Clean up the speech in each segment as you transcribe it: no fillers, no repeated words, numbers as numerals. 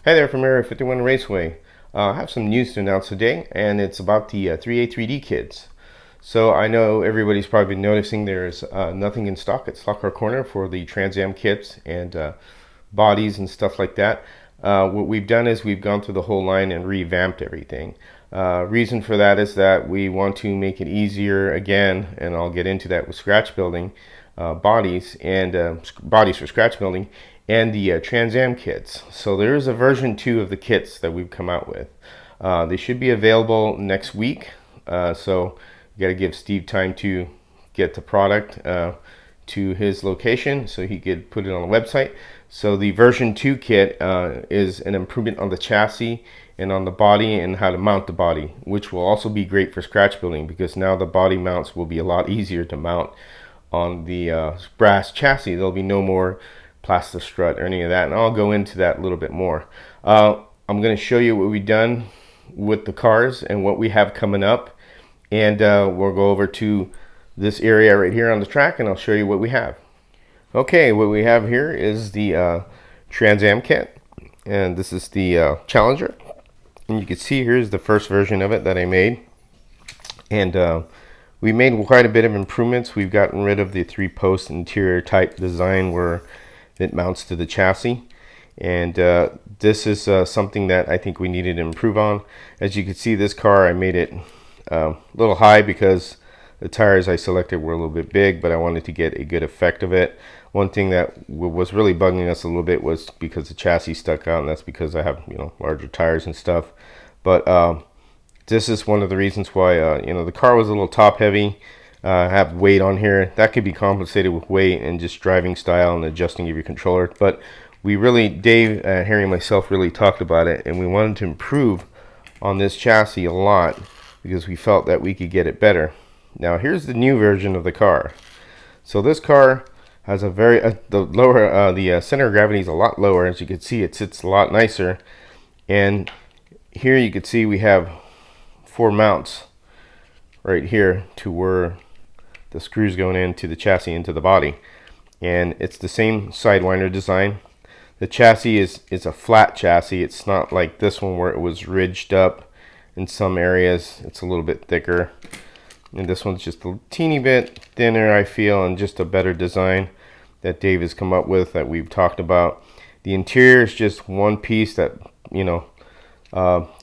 Hi there from Area 51 Raceway. I have some news to announce today, and it's about the 3A3D kits. So I know everybody's probably been noticing there's nothing in stock at Stock Car Corner for the Trans Am kits and bodies and stuff like that. What we've done is we've gone through the whole line and revamped everything. Reason for that is that we want to make it easier again, and I'll get into that with scratch building bodies and bodies for scratch building and the Trans Am kits. So there is a version 2 of the kits that we've come out with. They should be available next week. So you got to give Steve time to get the product to his location so he could put it on the website. So the version 2 kit is an improvement on the chassis and on the body and how to mount the body, which will also be great for scratch building because now the body mounts will be a lot easier to mount on the brass chassis. There'll be no more plaster strut or any of that, and I'll go into that a little bit more. I'm going to show you what we've done with the cars and what we have coming up, and we'll go over to this area right here on the track and I'll show you what we have. Okay, what we have here is the Trans Am kit, and this is the Challenger, and you can see here's the first version of it that I made, and we made quite a bit of improvements. We've gotten rid of the 3-post interior type design where it mounts to the chassis, and this is something that I think we needed to improve on. As you can see, this car I made it a little high because the tires I selected were a little bit big, but I wanted to get a good effect of it. One thing that was really bugging us a little bit was because the chassis stuck out, and that's because I have larger tires and stuff. But this is one of the reasons why the car was a little top heavy. Have weight on here that could be compensated with weight and just driving style and adjusting of your controller, but we really, Dave, Harry and myself really talked about it, and we wanted to improve on this chassis a lot because we felt that we could get it better. Now here's the new version of the car. So this car has a very the center of gravity is a lot lower. As you can see, it sits a lot nicer, and here you can see we have 4 mounts right here to where the screws going into the chassis, into the body, and it's the same sidewinder design. The chassis is a flat chassis. It's not like this one where it was ridged up in some areas. It's a little bit thicker, and this one's just a teeny bit thinner, I feel, and just a better design that Dave has come up with that we've talked about. The interior is just one piece that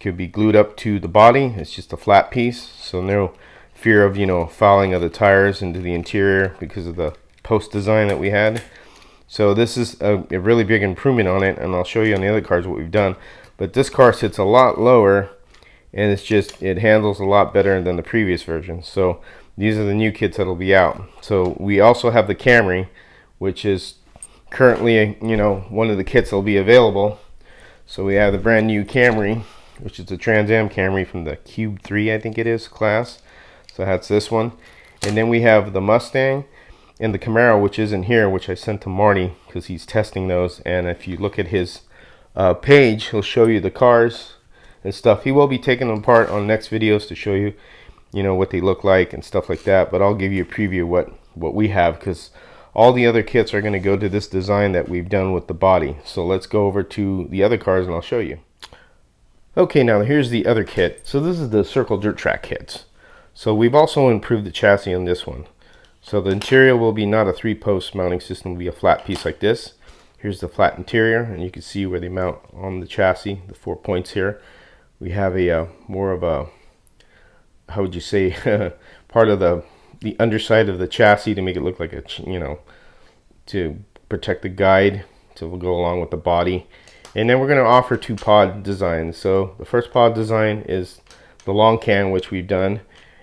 could be glued up to the body. It's just a flat piece, so no fear of fouling of the tires into the interior because of the post design that we had. So this is a really big improvement on it, and I'll show you on the other cars what we've done. But this car sits a lot lower, and it handles a lot better than the previous version. So these are the new kits that'll be out. So we also have the Camry, which is currently one of the kits that'll be available. So we have the brand new Camry, which is the Trans Am Camry from the Cube 3, I think it is, class. So that's this one. And then we have the Mustang and the Camaro, which isn't here, which I sent to Marty because he's testing those. And if you look at his page, he'll show you the cars and stuff. He will be taking them apart on next videos to show you, what they look like and stuff like that. But I'll give you a preview of what we have, because all the other kits are going to go to this design that we've done with the body. So let's go over to the other cars and I'll show you. Okay, now here's the other kit. So this is the Circle Dirt Track kits. So we've also improved the chassis on this one. So the interior will be not a 3-post mounting system, will be a flat piece like this. Here's the flat interior, and you can see where they mount on the chassis, the 4 points here. We have a more of a, how would you say, part of the underside of the chassis to make it look like a, to protect the guide to go along with the body. And then we're going to offer 2 pod designs. So the first pod design is the long can, which we've done.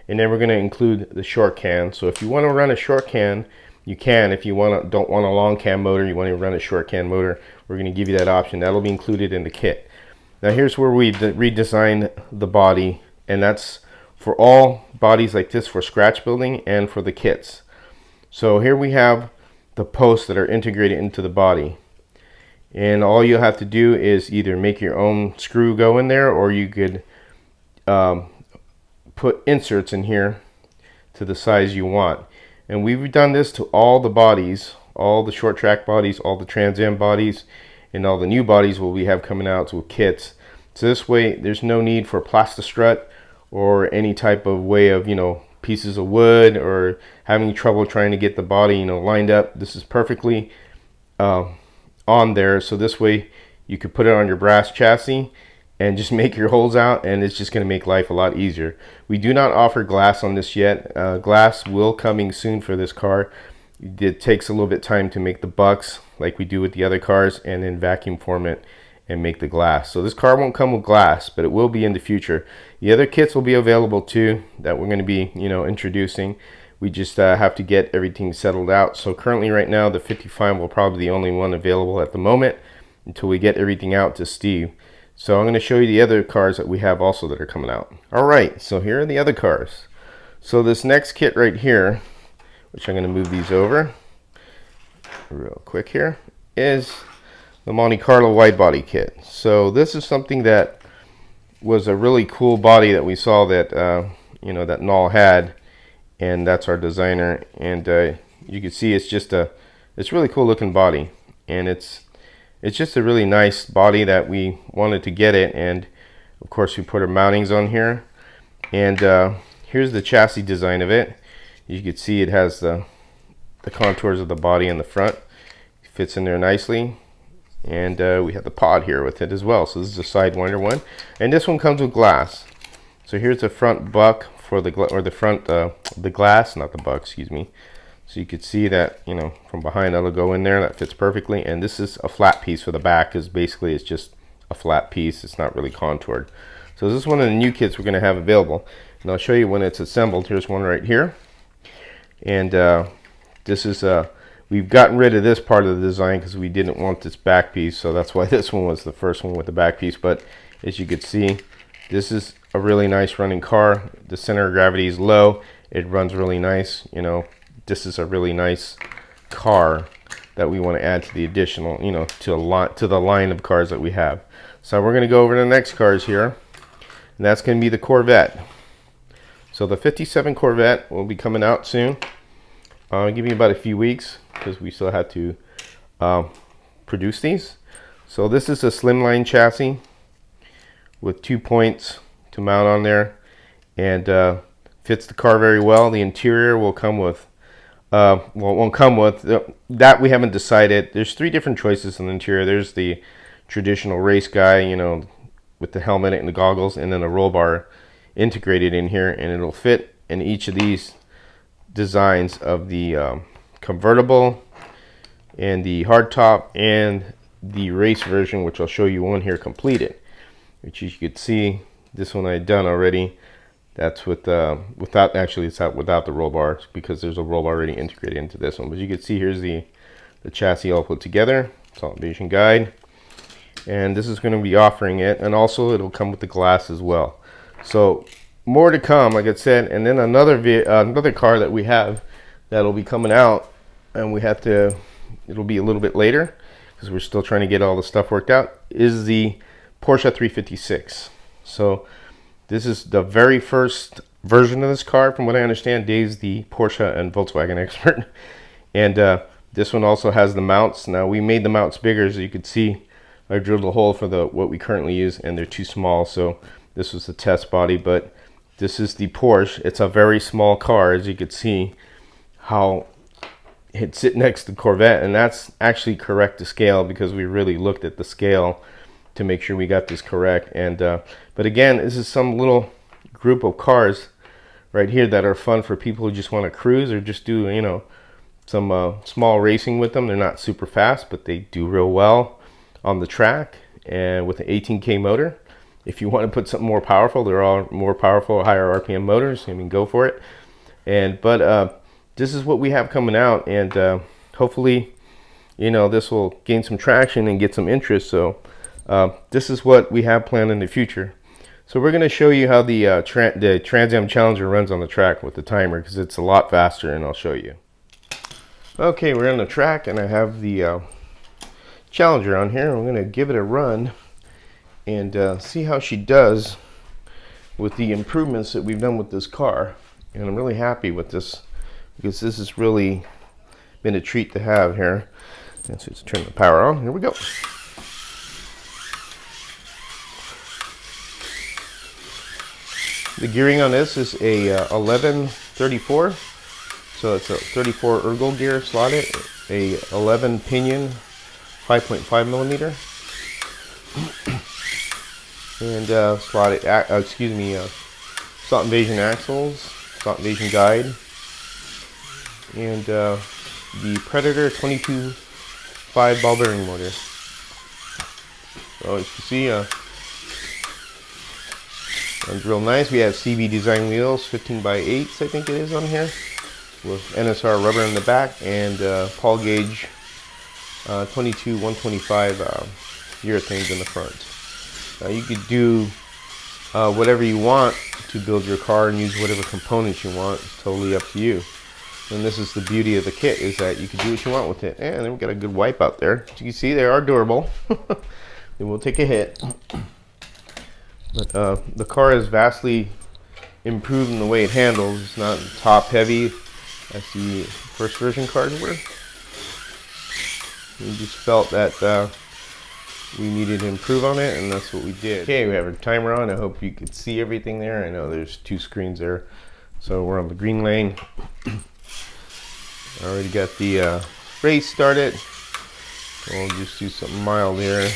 And then we're going to include the short can. So if you want to run a short can, you can. If you don't want a long can motor, you want to run a short can motor, we're going to give you that option. That'll be included in the kit. Now here's where we redesigned the body, and that's for all bodies like this for scratch building and for the kits. So here we have the posts that are integrated into the body. And all you'll have to do is either make your own screw go in there, or you could put inserts in here to the size you want. And we've done this to all the bodies, all the short track bodies, all the Trans Am bodies, in all the new bodies we have coming out with kits. So this way there's no need for Plastistrut or any type of way of, pieces of wood or having trouble trying to get the body, lined up. This is perfectly on there, so this way you could put it on your brass chassis and just make your holes out, and it's just going to make life a lot easier. We do not offer glass on this yet. Glass will coming soon for this car. It takes a little bit time to make the bucks like we do with the other cars, and then vacuum form it and make the glass. So this car won't come with glass, but it will be in the future. The other kits will be available too that we're going to be introducing. We just have to get everything settled out. So currently right now the 55 will probably be the only one available at the moment until we get everything out to Steve. So I'm going to show you the other cars that we have also that are coming out. Alright, so here are the other cars. So this next kit right here, which I'm going to move these over real quick here, is the Monte Carlo wide body kit. So this is something that was a really cool body that we saw that that Nall had, and that's our designer. And you can see it's really cool looking body, and it's just a really nice body that we wanted to get it. And of course we put our mountings on here, and here's the chassis design of it. You can see it has the contours of the body in the front. It fits in there nicely. And we have the pod here with it as well. So this is a Sidewinder one, and this one comes with glass. So here's the front buck for the the glass, not the buck, excuse me. So you could see that from behind that'll go in there. That fits perfectly. And this is a flat piece for the back, because basically it's just a flat piece. It's not really contoured. So this is one of the new kits we're going to have available, and I'll show you when it's assembled. Here's one right here, and this is we've gotten rid of this part of the design because we didn't want this back piece, so that's why this one was the first one with the back piece. But as you could see, this is a really nice running car. The center of gravity is low. It runs really nice. This is a really nice car that we want to add to the additional, to the line of cars that we have. So we're going to go over to the next cars here, and that's going to be the Corvette. So the 57 Corvette will be coming out soon. I'll give you about a few weeks because we still have to produce these. So this is a slimline chassis with 2 points to mount on there, and fits the car very well. The interior will come with well, it won't come with that. We haven't decided. There's 3 different choices in the interior. There's the traditional race guy, with the helmet and the goggles, and then a roll bar integrated in here, and it'll fit in each of these designs of the convertible and the hardtop and the race version, which I'll show you one here completed, which you could see this one I had done already. That's with without, actually it's out without the roll bars because there's a roll bar already integrated into this one. But you can see here's the chassis all put together. It's all Vision Guide, and this is going to be offering it, and also it'll come with the glass as well. So more to come, like I said. And then another car that we have that'll be coming out, and it'll be a little bit later because we're still trying to get all the stuff worked out, is the Porsche 356. So this is the very first version of this car. From what I understand, Dave's the Porsche and Volkswagen expert. And this one also has the mounts. Now we made the mounts bigger, as you can see. I drilled a hole for what we currently use, and they're too small, so this was the test body. But this is the Porsche. It's a very small car, as you can see how it's sitting next to the Corvette, and that's actually correct to scale because we really looked at the scale to make sure we got this correct. And but again, this is some little group of cars right here that are fun for people who just want to cruise or just do some small racing with them. They're not super fast, but they do real well on the track, and with an 18K motor. If you want to put something more powerful, they're all more powerful, higher RPM motors. I mean, go for it. And but this is what we have coming out, and hopefully this will gain some traction and get some interest. So this is what we have planned in the future. So we're going to show you how the Trans Am Challenger runs on the track with the timer, because it's a lot faster, and I'll show you. Okay, we're on the track, and I have the Challenger on here. I'm going to give it a run and see how she does with the improvements that we've done with this car. And I'm really happy with this, because this has really been a treat to have here. And so let's turn the power on. Here we go. The gearing on this is a 1134, so it's a 34 ergo gear slotted, a 11 pinion 5.5 millimeter, and slotted, slot invasion axles, slot invasion guide, and the Predator 22.5 ball bearing motor. So as you can see, it's real nice. We have CB design wheels, 15x8s I think it is on here, with NSR rubber in the back, and Paul Gauge 22-125 urethanes in the front. You could do whatever you want to build your car and use whatever components you want. It's totally up to you. And this is the beauty of the kit, is that you can do what you want with it. And then we got a good wipe out there. As you can see, they are durable. They will take a hit. But the car is vastly improved in the way it handles. It's not top heavy as the first version cars were. We just felt that we needed to improve on it, and that's what we did. Okay, we have our timer on. I hope you could see everything there. I know there's two screens there. So we're on the green lane. I already got the race started. We'll just do something mild here.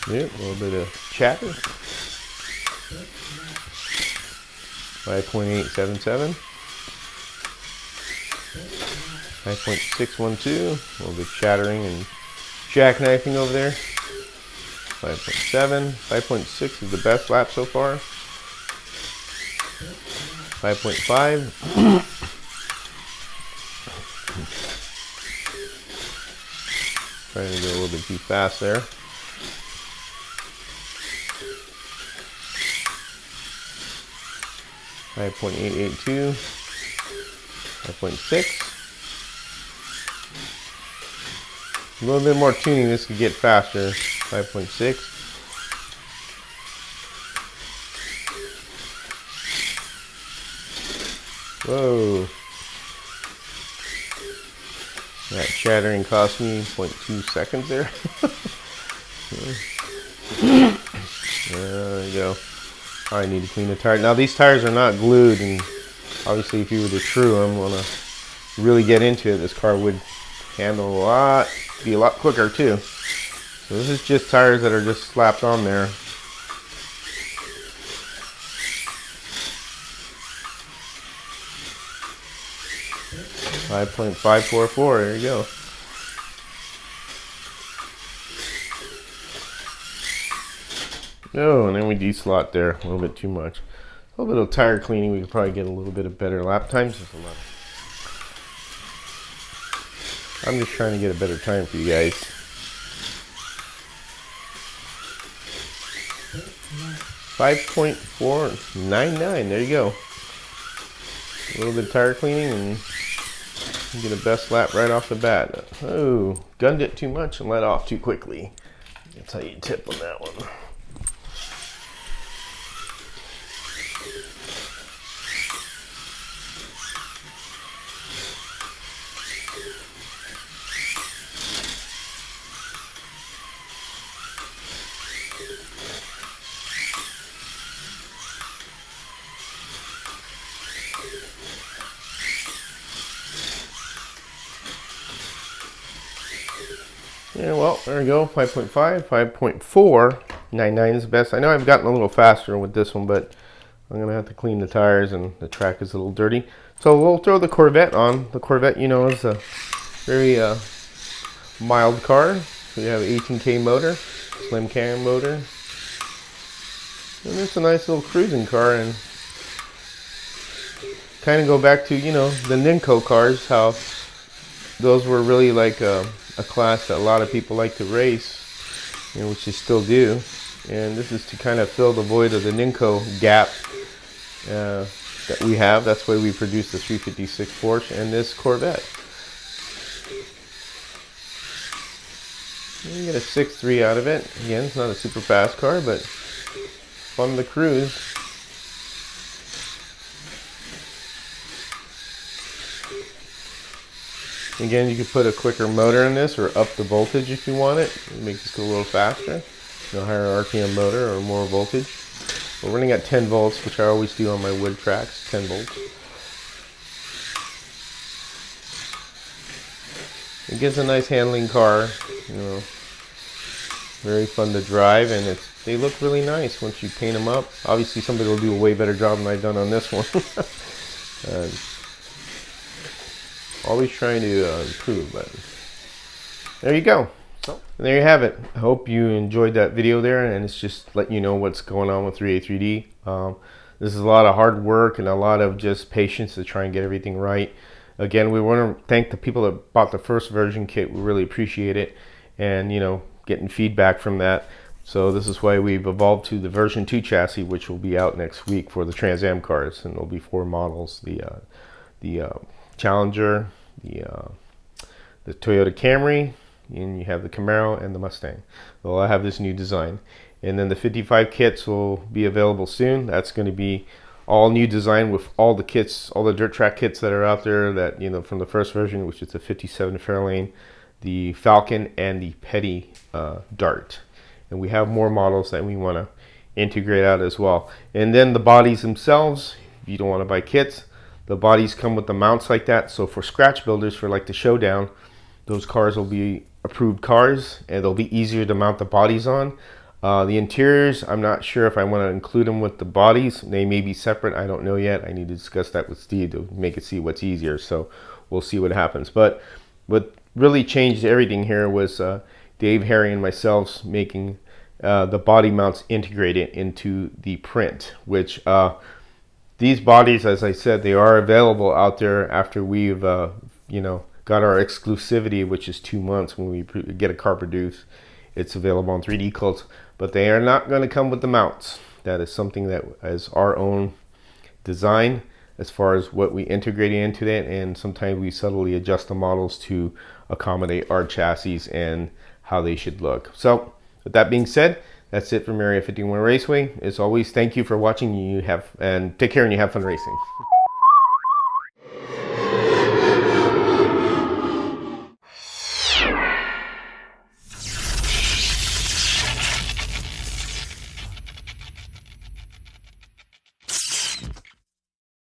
Yep, a little bit of chatter. 5.877. 5.612. A little bit chattering and jackknifing over there. 5.7. 5.6 is the best lap so far. 5.5. Trying to go a little bit too fast there. 5.882. 5.6. A little bit more tuning, this could get faster. 5.6. Whoa. That chattering cost me 0.2 seconds there. There we go. I need to clean the tire. Now these tires are not glued, and obviously if you were to true them, want to really get into it, this car would handle a lot, be a lot quicker too. So this is just tires that are just slapped on there. .544, there you go. Oh, and then we deslot there a little bit too much. A little bit of tire cleaning, we could probably get a little bit of better lap times. I'm just trying to get a better time for you guys. 5.499, there you go. A little bit of tire cleaning and you get a best lap right off the bat. Oh, gunned it too much and let off too quickly. That's how you tip on that one. Yeah, well, there we go. 5.5, 5.499 is the best. I know I've gotten a little faster with this one, but I'm going to have to clean the tires and the track is a little dirty. So we'll throw the Corvette on. The Corvette, you know, is a very mild car. We have an 18K motor, slim cam motor. And it's a nice little cruising car, and kind of go back to, you know, the Ninco cars, how those were really like a class that a lot of people like to race, you know, which they still do. And this is to kind of fill the void of the Ninco gap that we have. That's why we produce the 356 Porsche and this Corvette. You get a 6.3 out of it. Again, it's not a super fast car, but fun to cruise. Again, you could put a quicker motor in this or up the voltage if you want it. Make this go a little faster. Higher RPM motor or more voltage. We're running at 10 volts, which I always do on my wood tracks, 10 volts. It gives a nice handling car, very fun to drive, and they look really nice once you paint them up. Obviously somebody will do a way better job than I've done on this one. Always trying to improve, but there you go. So there you have it. I hope you enjoyed that video there, and it's just letting you know what's going on with 3A3D. This is a lot of hard work and a lot of just patience to try and get everything right. Again, we want to thank the people that bought the first version kit. We really appreciate it, and getting feedback from that. So this is why we've evolved to the version 2 chassis, which will be out next week for the Trans Am cars, and there'll be 4 models: the Challenger, the Toyota Camry, and you have the Camaro and the Mustang. They'll all have this new design. And then the 55 kits will be available soon. That's going to be all new design with all the kits, all the dirt track kits that are out there that, from the first version, which is the 57 Fairlane, the Falcon, and the Petty Dart. And we have more models that we want to integrate out as well. And then the bodies themselves, if you don't want to buy kits, the bodies come with the mounts like that. So for scratch builders, for like the Showdown, those cars will be approved cars, and they'll be easier to mount the bodies on. The interiors, I'm not sure if I want to include them with the bodies. They may be separate. I don't know yet. I need to discuss that with Steve to make it see what's easier. So we'll see what happens. But what really changed everything here was Dave, Harry, and myself making the body mounts integrated into the print, which these bodies, as I said, they are available out there after we've got our exclusivity, which is 2 months when we get a car produced. It's available on 3D Cults, but they are not going to come with the mounts. That is something that is our own design as far as what we integrate into it, and sometimes we subtly adjust the models to accommodate our chassis and how they should look. So with that being said, that's it from Area 51 Raceway. As always, thank you for watching. And take care, and you have fun racing.